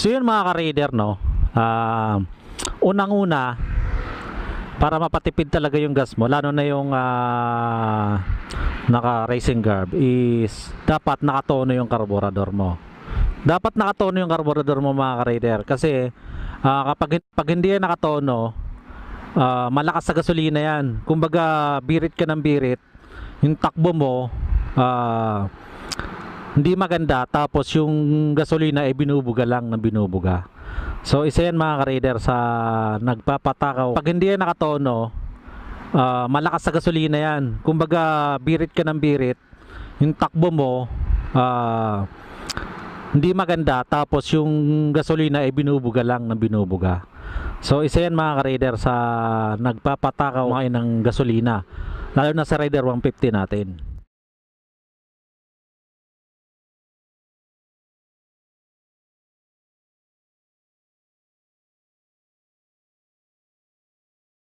So yun mga ka-raider, no, unang-una, para mapatipid talaga yung gas mo, lalo na yung naka racing garb, is dapat nakatono yung karburador mo. Dapat nakatono yung karburador mo mga ka-raider, kasi pag hindi yan nakatono, malakas sa gasolina yan. Kumbaga birit ka ng birit, yung takbo mo hindi maganda, tapos yung gasolina ay binubuga lang ng binubuga. So isa yan mga ka-raider sa nagpapatakaw. Pag hindi yan nakatono, malakas sa gasolina yan. Kumbaga birit ka ng birit, yung takbo mo hindi maganda, tapos yung gasolina ay binubuga lang ng binubuga. So isa yan mga ka-raider sa nagpapatakaw ng gasolina, lalo na sa Raider 150 natin.